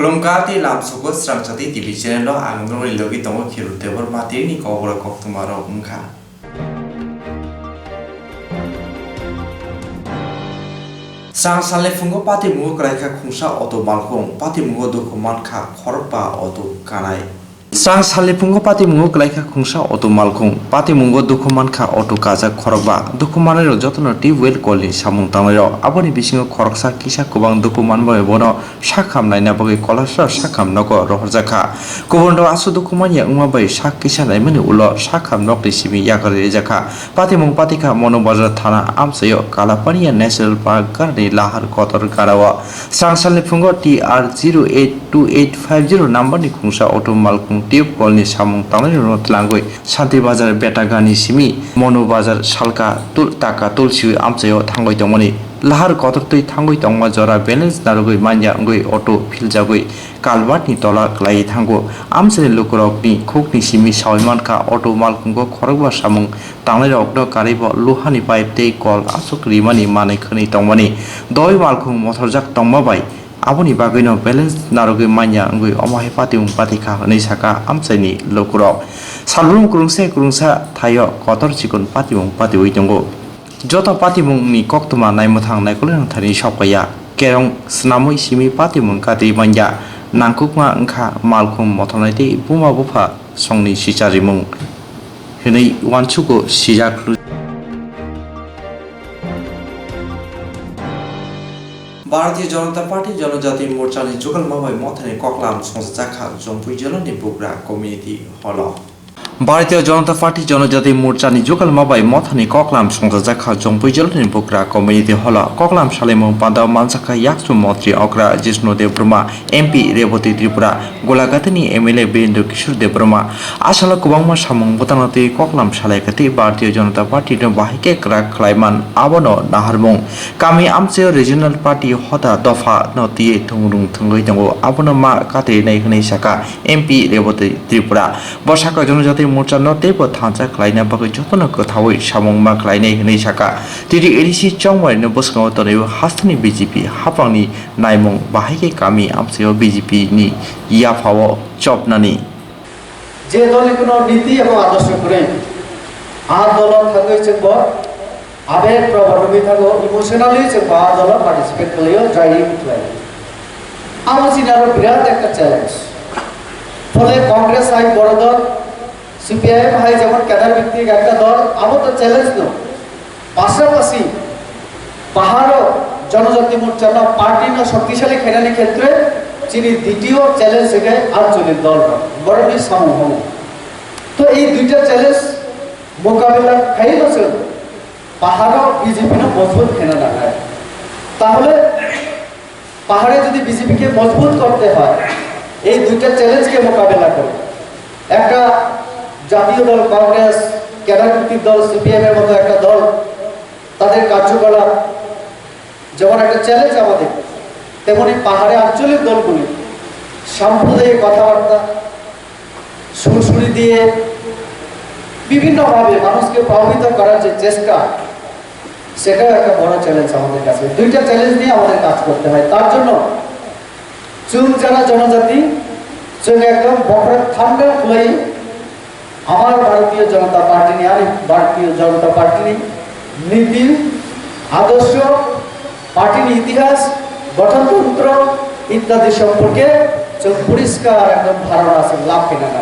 Kolomkati lam suko strang chati TV channel lo ang nori logi tongo khiru tebor mati ni kobora kok tumaro ungkha. Sang sale fungo pati mungo kraika khungsa auto balkong pati mungo dokuman kha khorpa auto kanai. Sang sale fungo pati mungo kraika khungsa auto malkong pati mungo dokuman kha auto kaja khorba dokuman ro jotno tibwel koli samung tanero aboni bisingo khorksa kisa kubang dokuman boy bono sakham naina bogi kolasra sakham noko rohorjaka kubondo asu dokuman ya ungma bai sak kisa naimani ulo sakham nok resibi yakare jaka pati mung pati kha monobazar thana amsayo kalapania national park garni lahar kotor karawa sang sale fungo TR082850 number ni khungsa auto malkong tube kolni samung tanero tlangoi Shanti Bazar Betagani Simi Mono Bazar Salka Tul Taka Tulsi Amsayo Tangoi Tomoni Lahar Kotortui Tangoi Tongma Jora Balance Narugoi Manja Ngoi Auto Filjagoi Kalbat ni Tola Klai Tango Amsani Lukurok ni Kukni Simi Salmanka Auto Malkungo Korogwa Samung Tangrok no Karibo Luhani Pipe Te Kol Asuk Rimani Mane Khani Tongmani Doi Malkung Motorjak Tongmabai Aboni bagino balance narogi manya ngui omahe pati kha nei saka amsaini lokurok salrum kurungsa thayo kotor chikon pati uitongo jota pati ni koktuma nai muthang nai kuleng thani shopkaya kerong snamoi simi pati kati manja nangkukma angkha malkhum mothonai buma bufa songni sicharimung hinei wanchuko sijak Bharatiya Janata Party Janajati Morcha ni Jugal Mabai Mothani Koklam Songjakha Jongpui Jalani Bugra Community Hall Bharatiya Janata Party Janajati Morcha ni Jugal Mabai Mothani Koklam Songjakha Jongpui Jalani Bugra Community Hall Koklam Salemong Pada Mansaka Yaksu Motri Okra Jishnu Dev Burma MP Revati Tripura Golagatani MLA Birendra Kishore Dev Burma Asala Kubangma Samong Butanati Koklam Salekati Bharatiya Janata Party no Bahike Krak Klaiman Abono Naharmong Kami Amseo Regional Party Hota Dofa no Tie Tungrung Tungloi Tango Abono Ma Kate Nei Hnei Saka MP Revati Tripura Bosaka Janajati Morcha no Tebo Thansa Klaina Bagai Jotono Kothawai Samong Ma Klainei Hnei Saka Tiri Edisi Chongwai no Boskango Toreyo Hastani BJP Hapangni Naimong Bahike Kami Amseo BJP ni Yafawo Chopnani যে দলে কোনো নীতি এবং আদর্শ করে আন্দোলন থাকে চেব আবেগ প্রবণতা থাকো ইমোশনালি চেব আন্দোলন পার্টিসিপেট করিও ড্রাইভিং প্ল্যান আমার সিনারো বিরাট একটা চ্যালেঞ্জ ফলে কংগ্রেস হাই বড় দল সিপিআইএম হাই যেমন ক্যাডার ভিত্তিক একটা দল আমার তো চ্যালেঞ্জ ন পাশাপাশি পাহাড় জনজাতি মোর্চা পার্টি না শক্তিশালী খেলানি ক্ষেত্রে যিনি দ্বিতীয় চ্যালেঞ্জ থেকে আঞ্চলিক দল বড়ই সমূহ তো এই দুইটা চ্যালেঞ্জ মোকাবিলা খাই আছে পাহাড় বিজেপি মজবুত খেলা দেখায় তাহলে পাহাড়ে যদি বিজেপিকে মজবুত করতে হয় এই দুইটা চ্যালেঞ্জকে মোকাবিলা করে একটা জাতীয় দল কংগ্রেস ক্যাডারভিত্তিক দল সিপিএম এর মতো একটা দল তাদের কার্যকলাপ যেমন একটা চ্যালেঞ্জ আমাদের তেমনি পাহাড়ে আঞ্চলিক দলগুলি সাম্প্রদায়িক কথাবার্তা সুরসুরি দিয়ে বিভিন্নভাবে মানুষকে প্রভাবিত করার যে চেষ্টা সেটাও একটা বড় চ্যালেঞ্জ আমাদের কাছে দুইটা চ্যালেঞ্জ নিয়ে আমাদের কাজ করতে হয় তার জন্য চুন যারা জনজাতি সঙ্গে একদম বড় ঠান্ডা হয়ে আমার ভারতীয় জনতা পার্টি নিয়ে আর ভারতীয় জনতা পার্টি নীতি আদর্শ পার্টির ইতিহাস গঠনতন্ত্র ইত্যাদি সম্পর্কে পরিষ্কার একদম ধারণা আছে লাভ কিনা না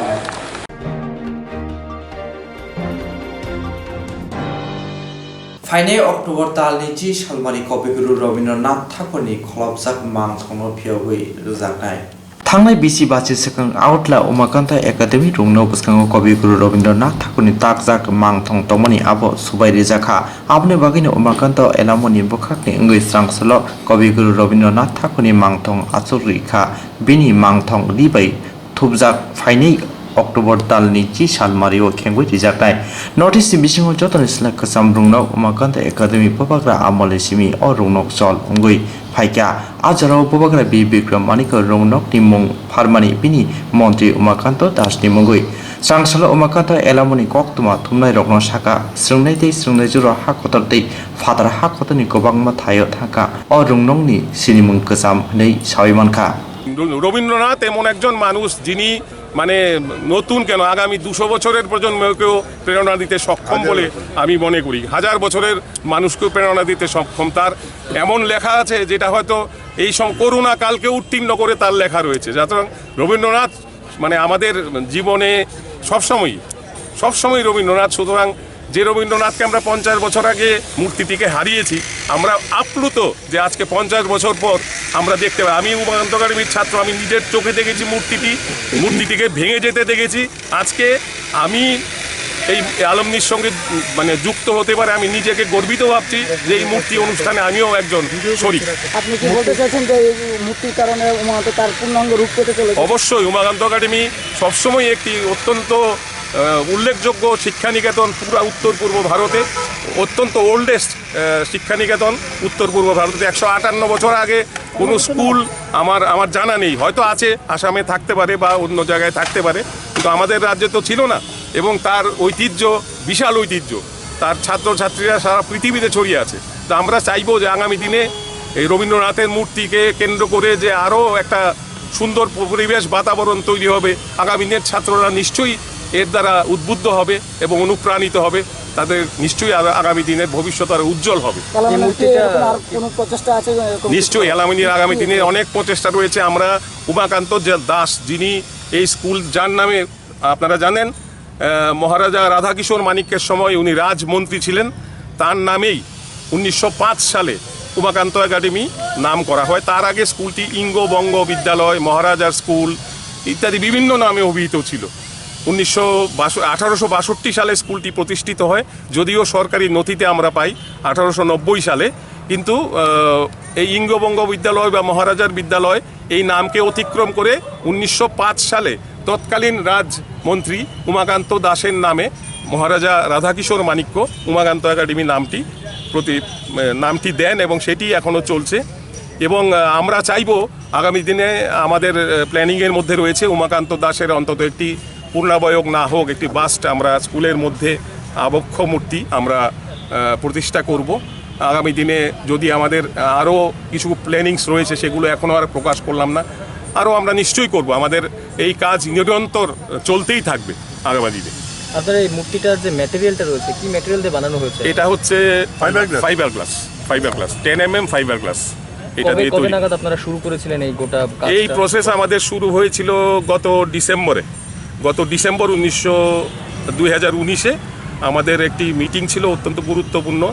Faine October talni ji salmani Kobiguru Rabindranath Thakurni kholapjak mangthongno phiyogoi rujaknai Thangnai bisi bachi sakang outla Umakanta Academy rungno buskango Kobiguru Rabindranath Thakurni takjak mangthong tongmani abo subai rejakha abne bagini Umakanta elamoni bukhakni ngoi strangsalo Kobiguru Rabindranath Thakurni mangthong achurikha bini mangthong libai thubjak faine October talni ji salmario khengoi rijaknai notice bisingo jotoni slak kasam rungno Umakanta Academy papagra amole simi o rungnok chol ungoi phaikya ajaro papagra bi bikram manika rungnok nimong pharmani bini montri Umakanta das nimongoi sangsalo Umakanta elamoni koktuma thumnai rokno saka srungnai juro hakotortei fatara hakotoni kobangma thayo thaka o rungnokni sinimung kasam nei sawimanka Rabindranath এমন একজন মানুষ যিনি মানে নতুন কেন আগামী 200 বছরের প্রজন্মকেও প্রেরণা দিতে সক্ষম বলে আমি মনে করি। 1000 বছরের মানুষকেও প্রেরণা দিতে সক্ষম। তার এমন লেখা আছে যেটা হয়তো এই করোনা কালকে উত্তীর্ণ করে তার লেখা রয়েছে। সুতরাং রবীন্দ্রনাথ মানে আমাদের জীবনে সবসময় রবীন্দ্রনাথ। সুতরাং যে রবীন্দ্রনাথকে আমরা 50 বছর আগে মূর্তিটিকে হারিয়েছি, আমরা আপ্লুত যে আজকে 50 বছর পর আমরা দেখতে পাই। আমি উমাকান্ত একাডেমির ছাত্র, আমি নিজের চোখে দেখেছি মূর্তিটিকে ভেঙে যেতে দেখেছি। আজকে আমি এই আলমনির সঙ্গে মানে যুক্ত হতে পারে আমি নিজেকে গর্বিত ভাবছি যে এই মূর্তি অনুষ্ঠানে আমিও একজন শরীক। আপনি কি বলতে চাইছেন যে এই মূর্তির কারণে উমাকান্ত তার পূর্ণাঙ্গ রূপ পেতে চলেছে? অবশ্যই উমাকান্ত একাডেমি সবসময় একটি অত্যন্ত উল্লেখযোগ্য শিক্ষানিকেতন পুরা উত্তর পূর্ব ভারতে, অত্যন্ত ওল্ডেস্ট শিক্ষানিকেতন উত্তর পূর্ব ভারতে। 158 বছর আগে কোনো স্কুল আমার জানা নেই, হয়তো আছে, আসামে থাকতে পারে বা অন্য জায়গায় থাকতে পারে, কিন্তু আমাদের রাজ্যে তো ছিল না। এবং তার ঐতিহ্য, বিশাল ঐতিহ্য, তার ছাত্রছাত্রীরা সারা পৃথিবীতে ছড়িয়ে আছে। তো আমরা চাইবো যে আগামী দিনে এই রবীন্দ্রনাথের মূর্তিকে কেন্দ্র করে যে আরও একটা সুন্দর পরিবেশ বাতাবরণ তৈরি হবে। আগামী দিনের ছাত্ররা নিশ্চয়ই এর দ্বারা উদ্বুদ্ধ হবে এবং অনুপ্রাণিত হবে। তাদের নিশ্চয়ই আগামী দিনের ভবিষ্যৎ আর উজ্জ্বল হবে। নিশ্চয়ই এলামিনীর আগামী দিনে অনেক প্রচেষ্টা রয়েছে। আমরা উমাকান্ত দাস, যিনি এই স্কুল, যার নামে আপনারা জানেন মহারাজা রাধাকিশোর মানিক্যের সময় উনি রাজমন্ত্রী ছিলেন, তার নামেই 1905 সালে উমাকান্ত একাডেমি নাম করা হয়। তার আগে স্কুলটি ইঙ্গবঙ্গ বিদ্যালয়, মহারাজার স্কুল ইত্যাদি বিভিন্ন নামে অভিহিত ছিল। 1862 সালে স্কুলটি প্রতিষ্ঠিত হয়, যদিও সরকারি নথিতে আমরা পাই 1890 সালে। কিন্তু এই ইঙ্গবঙ্গ বিদ্যালয় বা মহারাজার বিদ্যালয় এই নামকে অতিক্রম করে 1905 সালে তৎকালীন রাজমন্ত্রী উমাকান্ত দাসের নামে মহারাজা রাধাকিশোর মানিক্য উমাকান্ত একাডেমি নামটি দেন এবং সেটি এখনও চলছে। এবং আমরা চাইব আগামী দিনে আমাদের প্ল্যানিংয়ের মধ্যে রয়েছে উমাকান্ত দাসের অন্তত একটি পূর্ণাবয়ব না হোক একটি বাস্ট আমরা স্কুলের মধ্যে আবক্ষ মূর্তি আমরা প্রতিষ্ঠা করব। আগামী দিনে যদি আমাদের আরও কিছু প্ল্যানিংস রয়েছে, সেগুলো এখনও আর প্রকাশ করলাম না, আরও আমরা নিশ্চয়ই করব। আমাদের এই কাজ নিরন্তর চলতেই থাকবে আগামী দিনে। আপনার এই মূর্তিটার যে ম্যাটেরিয়ালটা রয়েছে, কি ম্যাটেরিয়াল দিয়ে বানানো হয়েছে? এটা হচ্ছে fibre glass 10 mm fibre glass. এটা দিয়ে কবে নাগাদ আপনারা শুরু করেছিলেন এই গোটা কাজটা? এই প্রসেস আমাদের শুরু হয়েছিল গত ডিসেম্বর 2019-এ আমাদের একটি মিটিং ছিল অত্যন্ত গুরুত্বপূর্ণ।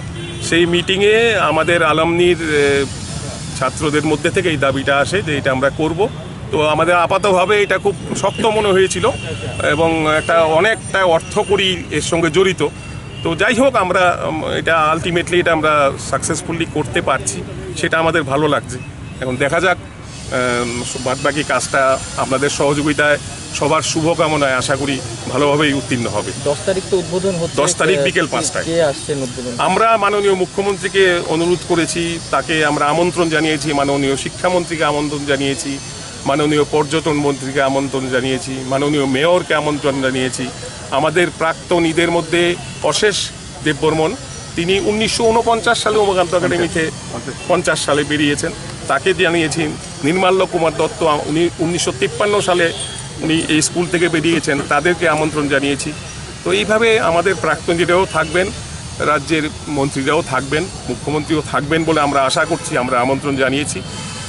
সেই মিটিংয়ে আমাদের আলমনির ছাত্রদের মধ্যে থেকে এই দাবিটা আসে যে এটা আমরা করব। তো আমাদের আপাতভাবে এটা খুব শক্ত মনে হয়েছিল এবং অনেকটা অর্থকরী এর সঙ্গে জড়িত। তো যাই হোক, আমরা এটা আলটিমেটলি এটা আমরা সাকসেসফুলি করতে পারছি, সেটা আমাদের ভালো লাগছে। এখন দেখা যাক বাদবাকি কাজটা আপনাদের সহযোগিতায়, সবার শুভকামনায় আশা করি ভালোভাবেই উত্তীর্ণ হবে। 10 তারিখ তো উদ্বোধন হচ্ছে। 10 তারিখ বিকেল 5টায়। কে আসছেন উদ্বোধন? আমরা মাননীয় মুখ্যমন্ত্রীকে অনুরোধ করেছি, তাকে আমরা আমন্ত্রণ জানিয়েছি, মাননীয় শিক্ষামন্ত্রীকে আমন্ত্রণ জানিয়েছি, মাননীয় পর্যটন মন্ত্রীকে আমন্ত্রণ জানিয়েছি, মাননীয় মেয়রকে আমন্ত্রণ জানিয়েছি। আমাদের প্রাক্তন ঈদের মধ্যে অশেষ দেববর্মন, তিনি 1949 সালে উমাকান্ত একাডেমিতে 50 সালে বেরিয়েছেন, তাকে জানিয়েছি। নির্মাল্য কুমার দত্ত, উনি 1953 সালে উনি এই স্কুল থেকে বেরিয়েছেন, তাদেরকে আমন্ত্রণ জানিয়েছি। তো এইভাবে আমাদের প্রাক্তনীরাও থাকবেন, রাজ্যের মন্ত্রীরাও থাকবেন, মুখ্যমন্ত্রীও থাকবেন বলে আমরা আশা করছি, আমরা আমন্ত্রণ জানিয়েছি।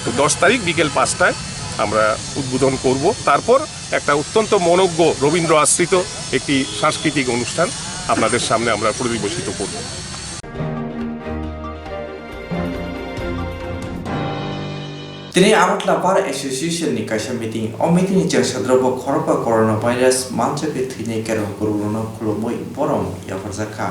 তো 10 তারিখ বিকেল 5টায় আমরা উদ্বোধন করব। তারপর একটা অত্যন্ত মনোজ্ঞ রবীন্দ্র আশ্রিত একটি সাংস্কৃতিক অনুষ্ঠান আপনাদের সামনে আমরা পরিবেশিত করব। Tini Amatla Bar Association ni kaisa meeting o meeting ni sadrobo khoropa coronavirus manchake thini kerong corona khulomoi borom yafarzaka.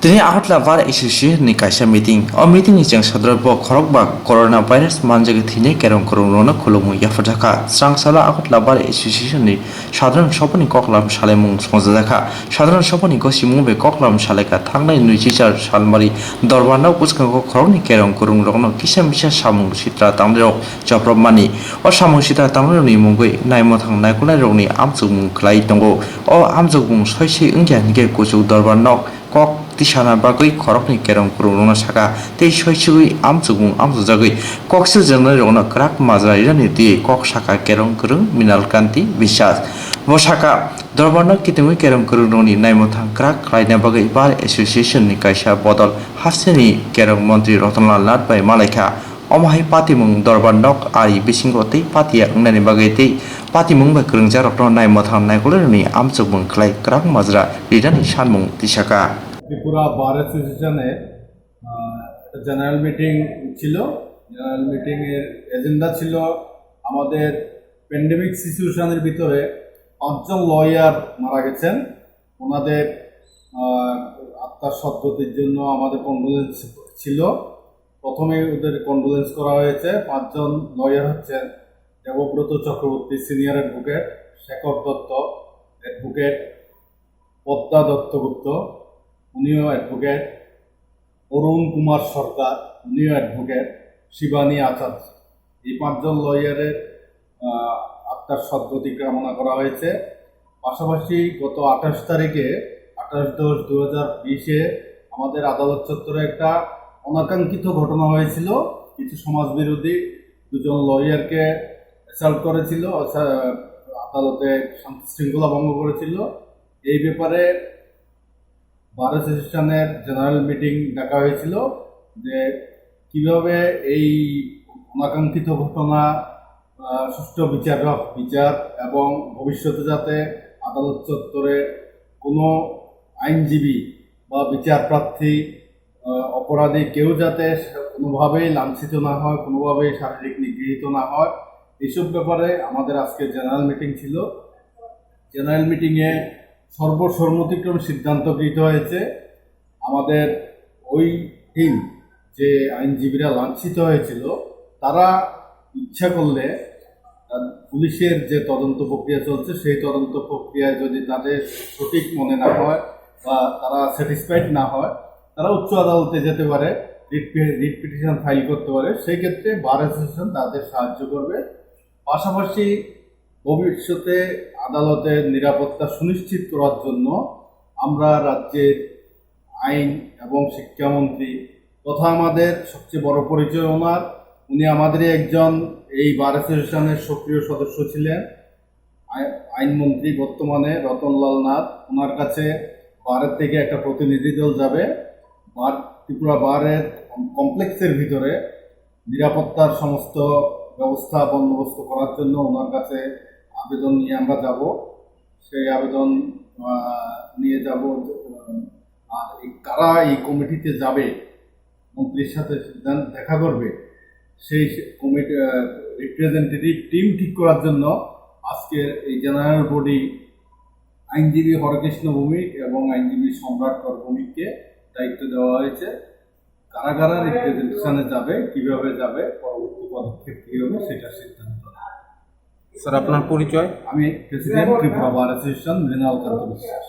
Tini Amatla Bar Association ni kaisa meeting o meeting ni sadrobo khoropa coronavirus manchake thini kerong corona khulomoi yafarzaka. Sangsala Amatla Bar Association ni সাধারণ সভানি ককলাম সালে মুং সংজাকা সাধারণ সভানি গসিমুবে ককলাম সালেকা থাংনাই 2004 সালমারি দরবারনাও পুস্কাঙ্গ খরংনি কেরং করুং রগনো কিসাম বিসা সামুং সিত্রা তামরেও জপ্রবমানি ও সামুং সিত্রা তামরেওনি মুঙ্গৈ নাইমথাং নাইকুলাই রগনি আমজুক মুং ख्लाइ दंगो ও আমজুক মুং সয়সি India निगे कुचु दरबारनाव कक tisana bagui khorokni kerong kurungna saka tei soisugui amchugmung amchujagui koksil jengnai rokno krak majra irani ti kok saka kerong kurung minal kanti bisas bo saka dorbarno kitungui kerong kurungrokni naimothang krak khlaina bagui bar association ni kaisa bodol hasteni kerong mantri Ratanlal Nath bai malaikha omahai patimung dorbarnok ari bisingo tei patia ngnani bagai tei patimung bai kurungja rokno naimothang naikolani amchugmung khlai krak majra irani sanmung tisaka Tripura বার অ্যাসোসিয়েশনের general meeting ছিল। General মিটিংয়ের agenda ছিল আমাদের pandemic সিচুয়েশনের ভিতরে 5 জন lawyer মারা গেছেন, ওনাদের আত্মার সদ্গতির জন্য আমাদের কন্ডোলেন্স ছিল। প্রথমে ওদের কন্ডোলেন্স করা হয়েছে। 5 জন লয়ার হচ্ছেন Debabrata Chakraborty senior advocate, Shekhar Dutta advocate, Padma Duttagupta উনিও অ্যাডভোকেট, অরুণ কুমার সরকার উনিও অ্যাডভোকেট, শিবানী আচার্য। এই 5 জন লয়ারের আত্মার সদ্গতি কামনা করা হয়েছে। পাশাপাশি গত 28 তারিখে 28/10/2020 আমাদের আদালত চত্বরে একটা অনাকাঙ্ক্ষিত ঘটনা হয়েছিল। কিছু সমাজবিরোধী 2 জন লয়ারকে অ্যাসাল্ট করেছিল, আদালতে শান্তি শৃঙ্খলা ভঙ্গ করেছিল। এই ব্যাপারে বার অ্যাসোসিয়েশনের জেনারেল মিটিং ডাকা হয়েছিল যে কিভাবে এই অনাকাঙ্ক্ষিত ঘটনা সুষ্ঠু বিচার এবং ভবিষ্যতে যাতে আদালত চত্বরে কোনো আইনজীবী বা বিচার প্রার্থী অপরাধী কেউ যাতে কোনোভাবেই লাঞ্ছিত না হয়, কোনোভাবেই শারীরিক নিগৃহীত না হয়, এইসব ব্যাপারে আমাদের আজকে জেনারেল মিটিং ছিল। জেনারেল মিটিংয়ে সর্বসম্মতিক্রমে সিদ্ধান্ত গৃহীত হয়েছে আমাদের ওই টিম যে আইনজীবীরা লাঞ্ছিত হয়েছিল তারা ইচ্ছা করলে পুলিশের যে তদন্ত প্রক্রিয়া চলছে সেই তদন্ত প্রক্রিয়ায় যদি তাদের সঠিক মনে না হয় বা তারা স্যাটিসফাইড না হয়, তারা উচ্চ আদালতে যেতে পারে, রিট পিটিশন ফাইল করতে পারে। সেই ক্ষেত্রে বার অ্যাসোসিয়েশন তাদের সাহায্য করবে। পাশাপাশি ভবিষ্যতে আদালতের নিরাপত্তা সুনিশ্চিত করার জন্য আমরা রাজ্যের আইন এবং শিক্ষামন্ত্রী তথা আমাদের সবচেয়ে বড় পরিচয় ওনার, উনি আমাদেরই একজন এই বার অ্যাসোসিয়েশনের সক্রিয় সদস্য ছিলেন, আইনমন্ত্রী বর্তমানে রতনলাল নাথ। ওনার কাছে বারের থেকে একটা প্রতিনিধি দল যাবে। ত্রিপুরা বারের কমপ্লেক্সের ভিতরে নিরাপত্তার সমস্ত ব্যবস্থা বন্দোবস্ত করার জন্য ওনার কাছে আবেদন নিয়ে আমরা যাব। সেই আবেদন নিয়ে যাব। আর কারা এই কমিটিতে যাবে, মন্ত্রীর সাথে দেখা করবে, সেই কমিটি রিপ্রেজেন্টেটিভ টিম ঠিক করার জন্য আজকের এই জেনারেল বডি আইনজীবী হরকৃষ্ণ ভৌমিক এবং আইনজীবী সম্রাট কর ভৌমিককে দায়িত্ব দেওয়া হয়েছে। কারা কারা রিপ্রেজেন্টেশনে যাবে, কিভাবে যাবে, পরবর্তী পদক্ষেপ কী হবে সেটা সিদ্ধান্ত। স্যার আপনার পরিচয়? আমি president Tripura bar association Mrinal Kanta Biswas.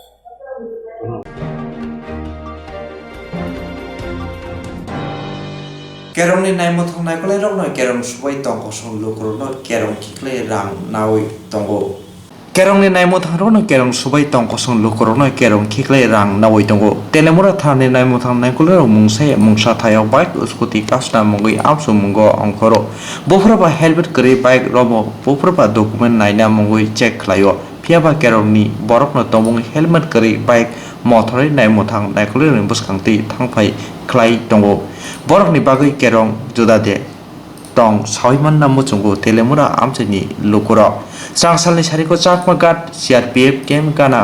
kerongni naimothang naikolai rokno kerong subai tongko sonlo korno kerong kiklai rang nawi tongo kerongni naimothang rokno kerong subai tongko sonlo korno kerong kiklai rang nawi tongo telemura thani naimothang naikolai rok mungsa thayok bike scooty kasna mungui amsu mungo ongkhoro bofraba helmet kri bike robo bofraba document naina mungui check khlaio phiaba kerongni borokno tomung helmet kri bike mothori naimothang naikolai rok buskangti thangphai khlai tongo borokni bagui kerong judade tong sawaiman namuchungu telemura amchini lukuro sangsalni sariko chakmagat CRPF kem kana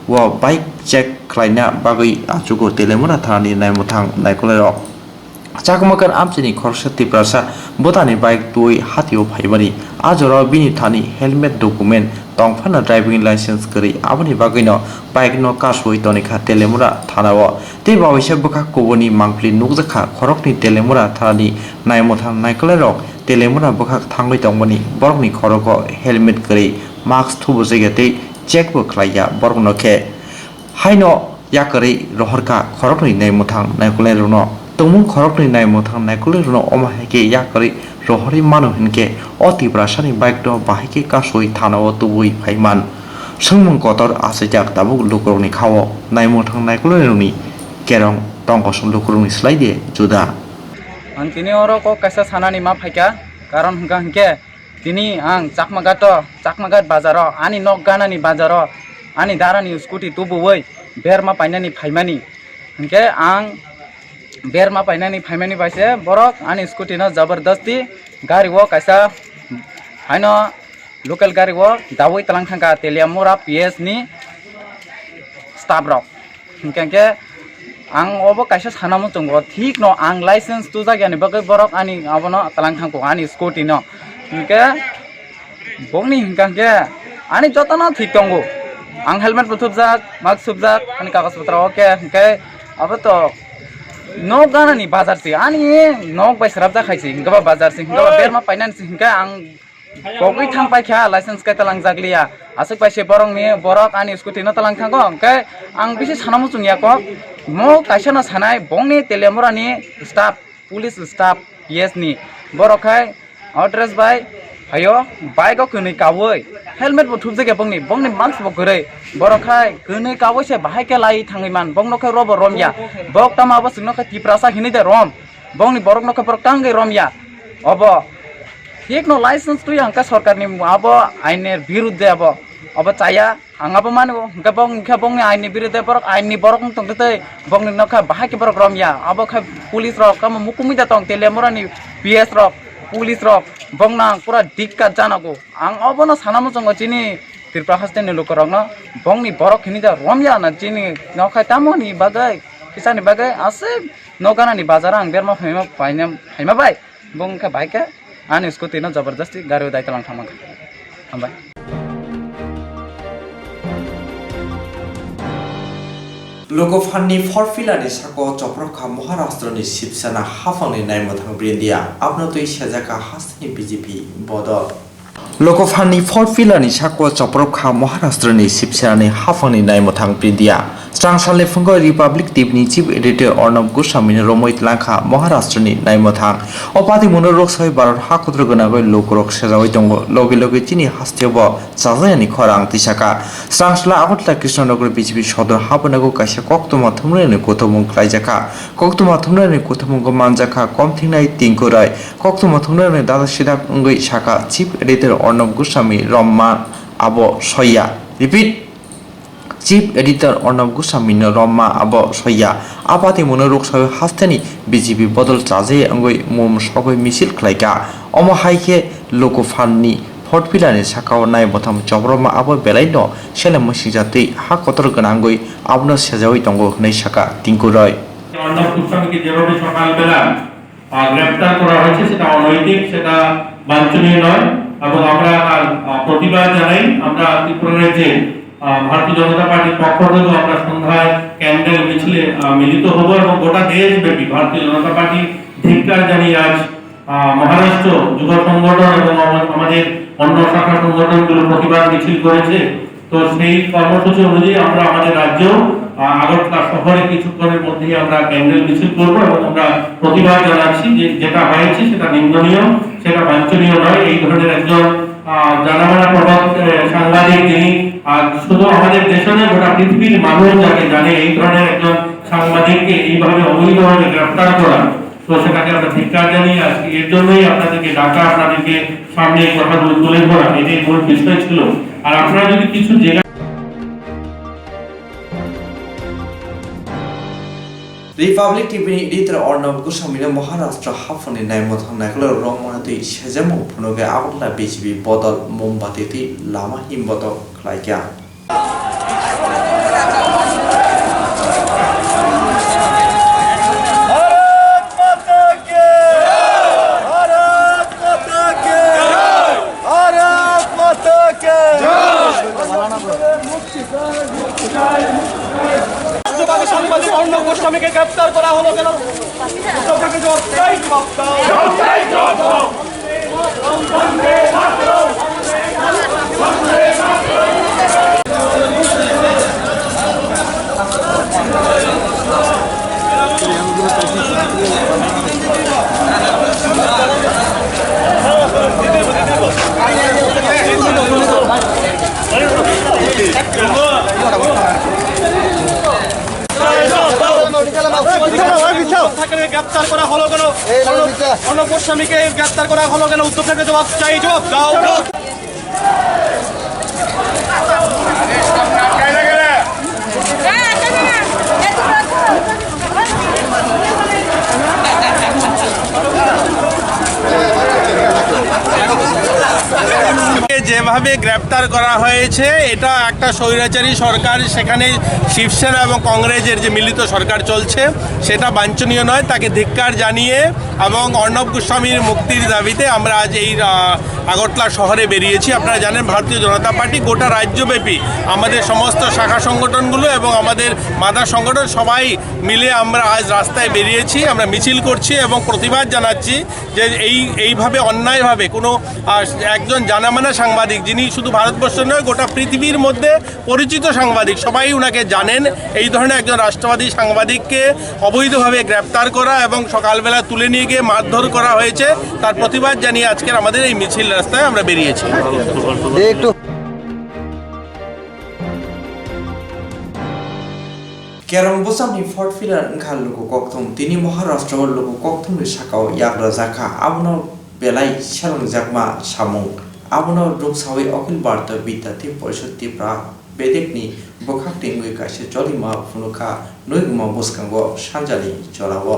wo bike check khlaina bagui achugo telemura thani naimuthang naikolero chakmagat amchini khorsati prasa botani bike tui hatio phaibani ajoro bini thani helmet document tongphana driving license kari aboni bagino bike no kasoi tonika telemura thanao te bawise bokha koboni mangpli nukjakha khorokni telemura thani naimothang naikolero telemura bokha thangloi tongmani borokni khoroko helmet kari mask thubo jegate check bo khlaiya borokno khe haino yakari rohorka khorokni naimothang naikolero no tongmung khorokni naimothang naikolero no omaheke yakari rohori manu hinke oti prasani bike do bahike kasoi thanao tubui phaiman sungmung kotor asijak tabuk lukrokni khawo naimothang naikolero ni kerong tongkosum lukurung slide de juda ang tini oro ko kaisa sanani ma phaika karon hingka hingke tini ang chakmagat bazaro ani nok ganani bazaro ani darani scooty tubuwai berma painani phaimani hingke ang berma painani phaimani paise borok ani scooty no jabardasti gari wo kaisa haino local gari wo dawai talang thangka teliamura ps ni staff rok hingke ang obo kaisa sanamo tongo thik no ang license tu jagani bagai borok ani abono talang thangko ani scooty no hingke bongni hingke ani jotono thik tongo ang helmet buthubjak mask subjak ani kagaz patra oke hingke abo to nok ganani bazar si ani nok bai sarabja khaisi hingke bazar si hingke berma painan si hingke ang bogui thang paikha license kai talang jaglia asuk paise borong ni borok ani scooty no talang thango hingke ang bisi sanamo chungya ko mo kaisa no sanai bongni telemura ni staff police staff yes ni borok khai address bai hayo bike ko kuni kawoi helmet bo thubje ke bongni mask bo gure borok khai kuni kawoi se bahai ke lai thangai man bongno khai robo romya bok tama bo singno khai tiprasa hini de rom bongni borok no khai borok tangai romya obo ঠিক no license tu yang ka sarkar ni abo ainer birudde abo chaya angabo manu hingka bongni aini birudde borok aini borok tongte bongni no kha bahai ke borok romya abo kha police rok kam mukumi da tong telemura ni ps rok police rok bongna pura dikkat janago ang abo no sanamo jongo chini Tripura হাস্তেনি লোকরক no bongni borok hini da romya na chini no kha tamoni bagai kisani bagai ase no gana ni bazara ang berma phaima bai bong kha baike ani scooty no jabardasti gari dai talang thamang ambai लोकफाननि फरफिलानि साको चप्रखा महाराष्ट्रनि शिवसेना हाफांनि नायमथां ब्रिन्दिया आपनतै सेजाका हास्तिनि बीजेपी बदल लोकफाननि फरफिलानि साको चप्रखा महाराष्ट्रनि शिवसेनानि हाफांनि नायमथां ब्रिन्दिया स्ट्रांसालनि फुंगो रिपाब्लिक टिभनि चिफ एडिटर अर्णब गोस्वामीनि रमैत लांखा महाराष्ट्रनि नायमथां अपाति मनो रक्सय भारत हाखुद्र गोनागै लोकरक सेजावै दङ लगे लगे चिनि हास्तियाव जाजायानि खरां तिसाका स्ट्रांसला आगतला कृष्णनगर बीजेपी सदर हाबनागौ कायसा कक्तमा थुमरानि गथमुं क्लाइजाका कक्तमा थुमरानि गथमुंगो मानजाका कमथिंनाय तिंकुराय कक्तमा थुमरानि दादा सिदाक अंगै साका चिफ एडिटर अर्णब गोस्वामी रम्मा आबो सया repeat chief editor Arnab Goswami রম্মা আব সয়া আপাতে মনোরোগ সহ হাস্তানি বিজেপি বদল চাজে আঙ্গই মুম সগৈ মিছিল খাইকা অমহাইকে লোকফাননি ফটপিলানি সাকাও নাই বথম চব্রমা আব বেলাই ন সেলে মসি জাতি হা কতর গনাঙ্গই আবন সেজাওই দঙ্গ হनै সাকা টিঙ্কুরয় অর্ণব গোস্বামীকে যেভাবে সকালবেলা গ্রেফতার করা হয়েছে সেটা অনৈতিক, সেটা বাঞ্ছনীয় নয় এবং আমরা প্রতিবাদ জানাই। আমরা ত্রিপুরা রাজ্যে ভারতীয় জনতা পার্টির পক্ষ থেকে আমরা সন্ধ্যায় ক্যান্ডেল মিছিলে মিলিত হব এবং গোটা দেশব্যাপী ভারতীয় জনতা পার্টি ধিক্কার জানিয়ে আজ মহারাষ্ট্র যুব সংগঠন এবং আমাদের অন্য শাখা সংগঠনগুলো প্রতিবাদ মিছিল করেছে। তো সেই কর্মসূচি অনুযায়ী আমরা আমাদের রাজ্যেও আগরতলা শহরে কিছুক্ষণের মধ্যেই আমরা ক্যান্ডেল মিছিল করবো এবং আমরা প্রতিবাদ জানাচ্ছি যে যেটা হয়েছে সেটা নিন্দনীয়, সেটা বাঞ্ছনীয় নয়। এই ধরনের একজন জানামানা প্রভাব সাংবাদিক যিনি শুধু আমাদের দেশে নয় গোটা পৃথিবীর মানুষ যাকে জানে, এই ধরনের একজন সাংবাদিককে এইভাবে অবৈধভাবে গ্রেফতার করা, তো সেটাকে আমরা ধিক্কার জানিয়ে আজকে এর জন্যই আপনাদেরকে ডাকা, আপনাদেরকে সামনে কথা তুলে ধরা, এটাই মূল বিষয় ছিল। আর আপনারা যদি কিছু জায়গা रिपब्लिक टिभनि एडिटर अर्णब गोस्वामी महाराष्ट्र हाफांनि नायमथां नायखलो रमनादै सेजामु फुनगे आगतला बीजेपी बदल मोमबाति लामा हिमबत खलाइका সাংবাদিক অর্ণব গোস্বামীকে গ্রেফতার করা হলো কেন? ঠাকুরকে গ্রেপ্তার করা হলো কেন? অর্ণব গোস্বামীকে গ্রেপ্তার করা হলো কেন? উদ্ধব ঠাকুরে জবাব চাই, জবাব দাও। যেভাবে গ্রেপ্তার করা হয়েছে এটা একটা স্বৈরাচারী সরকার, সেখানে শিবসেনা এবং কংগ্রেসের যে মিলিত সরকার চলছে সেটা বাঞ্ছনীয় নয়। তাকে ধিক্কার জানিয়ে এবং অর্ণব গোস্বামীর মুক্তির দাবিতে আমরা আজ এই আগরতলা শহরে বেরিয়েছি। আপনারা জানেন ভারতীয় জনতা পার্টি গোটা রাজ্যব্যাপী আমাদের সমস্ত শাখা সংগঠনগুলো এবং আমাদের মাদার সংগঠন সবাই মিলে আমরা আজ রাস্তায় বেরিয়েছি। আমরা মিছিল করছি এবং প্রতিবাদ জানাচ্ছি যে এইভাবে অন্যায়ভাবে কোনো একজন জানামানা সাংবাদিক, যিনি শুধু ভারতবর্ষ নয় গোটা পৃথিবীর মধ্যে পরিচিত সাংবাদিক, সবাই ওনাকে জানেন, এই ধরনের একজন রাষ্ট্রবাদী সাংবাদিককে অবৈধভাবে গ্রেপ্তার করা এবং সকালবেলা তুলে নিয়ে গিয়ে মারধর করা হয়েছে, তার প্রতিবাদ জানিয়ে আজকের আমাদের এই মিছিল রাস্তায় আমরা বেরিয়েছি। কেরম বোসামনি ফটফিলার ওंखार लोगो कक्तम तिनी महाराष्ट्र लोगो कक्तम साकाव याग्रा जाखा आबनो बेलाय सेलं जाकमा सामुं आबनो रुकसावे अखिल भारत विद्यार्थी परिषद त्रिपुरा बेदेकनि बखाक टेंगुइ कासे जलिमा फुनुखा नयगुमा बसकांगो सानजानि जलावो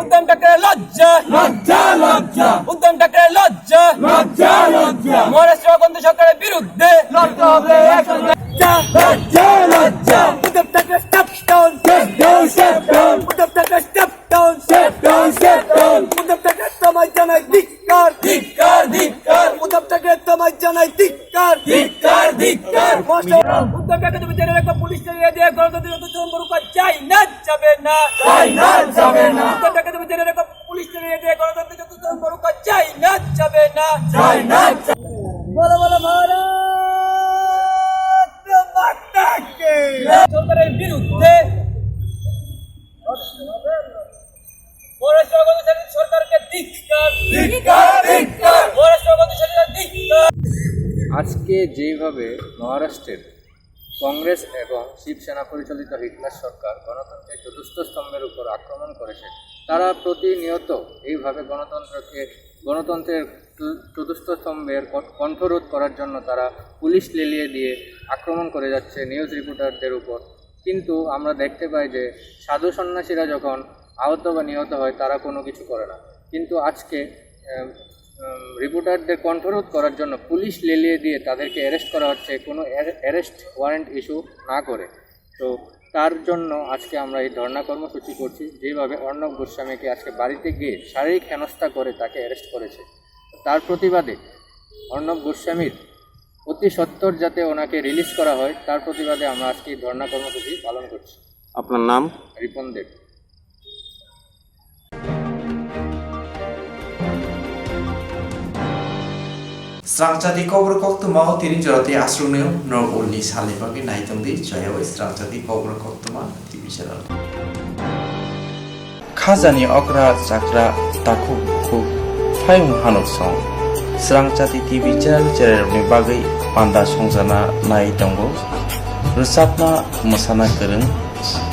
উত্তম ঠাকুরে লজ্জা, উত্তম ঠাকুরে লজ্জা, মহারাষ্ট্র গন্ধ সরকারের বিরুদ্ধে লড়তে হবে একসঙ্গে। উত্তম ঠাকুরে স্টেপ ডাউন, উত্তম ঠাকুরে স্টেপ ডাউন, উত্তম ঠাকুরে তোমায় জানাই ধিক্কার, উত্তম ঠাকুরে তোমায় জানাই ধিক্কার। উত্তম ঠাকুরে তুমি জেনে রাখো, পুলিশ দিয়ে গণতন্ত্র চরমরুকা চাই না, যাবে না। উত্তম ঠাকুরে তুমি জেনে রাখো, পুলিশ দিয়ে গণতন্ত্র চরমরুকা চাই না, যাবে না। বলো বলো ভারত মাতাকে সরকারের বিরুদ্ধে সরকারকে ধিক্কার। আজকে যেভাবে মহারাষ্ট্রের কংগ্রেস এবং শিবসেনা পরিচালিত হিটলার সরকার গণতন্ত্রের চতুর্থ স্তম্ভের উপর আক্রমণ করেছে, তারা প্রতিনিয়ত এইভাবে গণতন্ত্রের চতুর্থ স্তম্ভের কণ্ঠরোধ করার জন্য তারা পুলিশ লেলিয়ে দিয়ে আক্রমণ করে যাচ্ছে নিউজ রিপোর্টারদের উপর। কিন্তু আমরা দেখতে পাই যে সাধু সন্ন্যাসীরা যখন আহত বা নিহত হয় তারা কোনো কিছু করে না, কিন্তু আজকে রিপোর্টারদের কণ্ঠরোধ করার জন্য পুলিশ লেলিয়ে দিয়ে তাদেরকে অ্যারেস্ট করা হচ্ছে, কোনো অ্যারেস্ট ওয়ারেন্ট ইস্যু না করে। তো তার জন্য আজকে আমরা এই ধর্ণা কর্মসূচি করছি। যেভাবে অর্ণব গোস্বামীকে আজকে বাড়িতে গিয়ে শারীরিক হেনস্থা করে তাকে অ্যারেস্ট করেছে, তার প্রতিবাদে অর্ণব গোস্বামীর অতি সত্বর যাতে ওনাকে রিলিজ করা হয় তার প্রতিবাদে আমরা আজকে এই ধর্ণা কর্মসূচি পালন করছি। আপনার নাম? রিপন দেব। Strangchati kobro kokto mau tini jorate asruneo nor ulni sale bagi naitongdi jayawai strangchati kobro kokto ma TV channel. Khajani okra chakra taku ku phayung hanok song. Strangchati TV channel ni bagai panda songjana naitongo. Rusapna musana kereng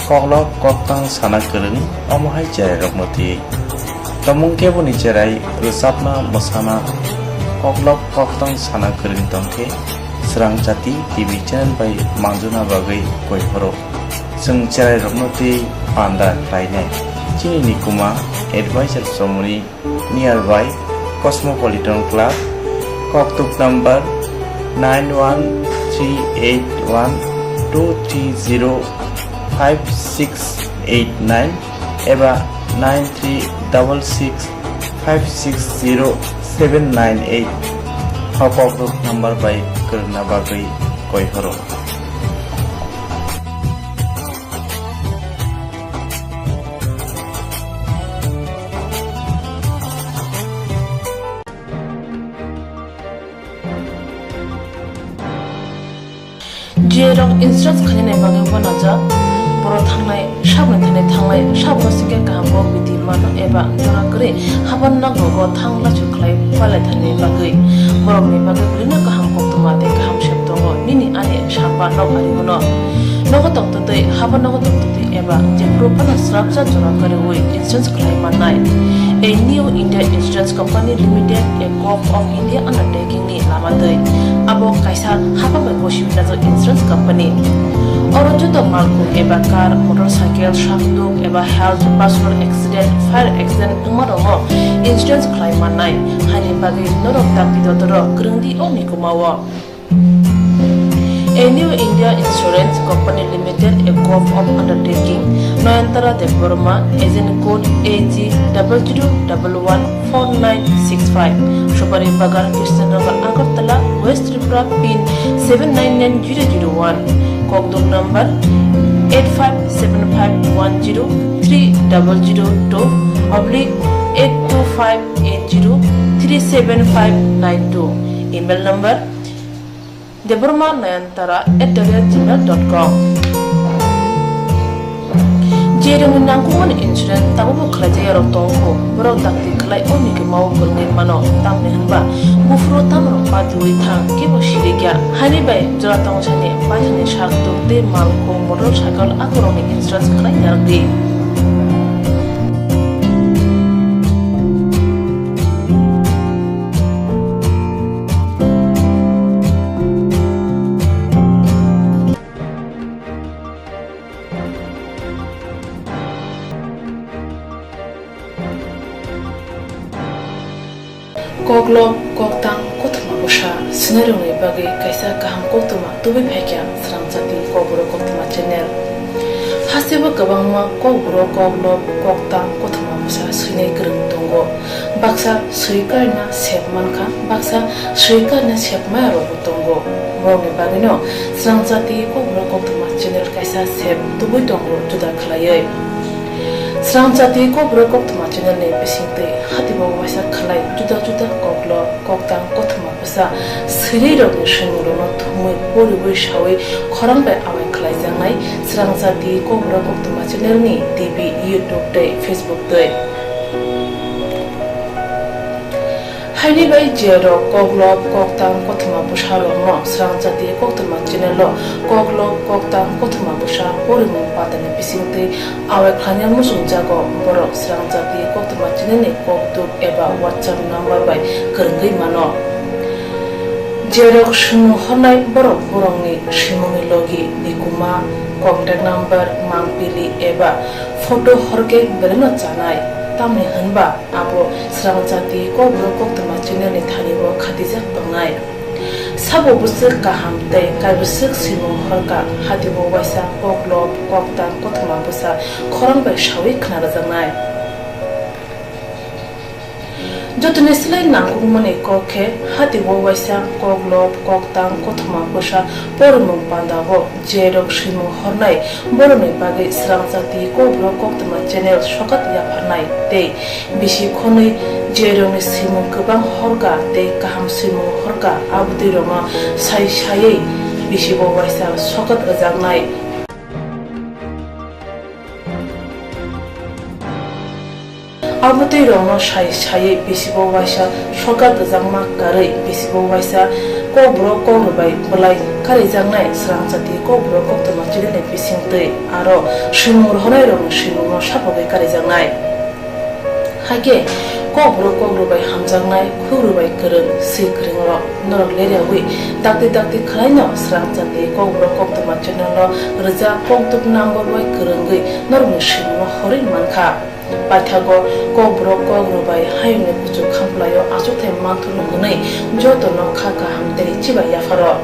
koklok koktang sana kereng omohai jayrok mati. Tamung keboni jerai rusapna musana koklok koktang sana kering tongke Strangchati TV channel by manjuna bagai koi horo seng cerai rokno ti panda klaine Chini Nikuma Advisor Somoni nearby Cosmopolitan Club, Koktuk number 91381230569 एबा 9366560798 हकबुक number by करना बागै कय हरो जेरं इंस्ट्राक्ट खालामनाय बागै बनाजा बर' थांनाय साबोन थांनाय साबोसिके गाहामबो बिदि मानो एबा जरागरे हाबन नांगौ थांला चुखलाय फालाय थानाय बागै बर'नि बागै बिनो गाहाम कक्तमाते गाहाम सेबदङ निनि आने साबा नग आरिमनो नगो तक्तदै हाबन नगो तक्तदै एबा जेफ्रो फाना स्राबजा जरागरे वे इंस्ट्राक्ट खालामनाय A new India Insurance Company Limited, a co-op of India undertaking ni lamadai. Abo kaisa haba bai goship na insurance company. Oro joto malku eba car, motorcycle, shaftuk eba health, personal accident, fire accident umaromo insurance claim manai. Hani bagi norok tak bidodoro grungdi o mikumawa. A new India Insurance Company Limited, a co-op of undertaking, Noyantara de Burma, agent code AG00114965, Shubari Bagar, Krishnagar, Agartala, West Tripura, PIN 799001, Kokdok number 8575103000/82580375592, email number deburmanayantara@gmail.com. Jerung nangkuman insurance tabu kerja yang tongko berau takti kelai oni ke mau berngit mano tam nehanba bufro tam rompa duit thang kibo shiriga hani bay jora tong chane pasane shakto te malko motor cycle akoroni insurance kelai yardi. Koglom koktang kotuma busha sinarungi bagi kaisa kaham kotuma tubi phekya sramjati koburo kotuma channel hasiba gabangma koburo koglom koktang kotuma busha sinai grung tongo baksa suikarna sepmanka baksa suikarna sepmaro tongo morni bagino sramjati koburo kotuma channel kaisa sep tubi tongo juda khlaye Sramjati ko brokok tuma channel ne pesingte hatibo wasa khalai juda koklo koktang kothuma pasa sri rok ni shinguro no thumui poriboi shawi khorang bai awai khalai jangai Sramjati ko brokok tuma channel ni TV YouTube te Facebook te Haini bai jero koklo koktang kothuma pusha ro no Sramjati koktuma channel lo koklo koktang kothuma pusha porimu patane pesingte awai khanyal musung jago borok Sramjati koktuma channel ni koktuk eba WhatsApp number bai kerenggai mano jerok shimu honai borok borongni shimuni logi nikuma contact number mangpili eba photo horke bereno chanai tamni hanba abo Sramjati kobro koktuma channel ni thanibo khatijak tongnai sabo busuk kaham te kai busuk simu horka hatibo waisa koklob koktang kothuma busa khorang bai shawi khna jangai jotne slai nangung mane kokhe hatibo waisa koklob koktang kothuma busa pormung pandago jerok simu hornai borone bagai Sramjati kobro koktuma channel shokat ya phanai te bisi khonai jerong simu kubang horga te kaham simu horga abdi roma sai sai bisi bo waisa shokat ajangnai abdi roma sai sai bisi bo waisa shokat ajangma karai bisi bo waisa kobro kobai bolai kare jangnai Sramjati kobro koktuma channel bisingte aro simur honai roma simu no sapogai kare jangnai hage kobro bai hamjangnai khuru bai kereng sikreng ro norok lerewi dakti khlaino Sramjati kobro koktuma channel ro reja koktuk number bai kerengai normi simu horin mankha paithago ko brok ko grubai hayung kuchu khamplayo asuk thai manthulu gunai joto no khaka hamteri chiba yafaro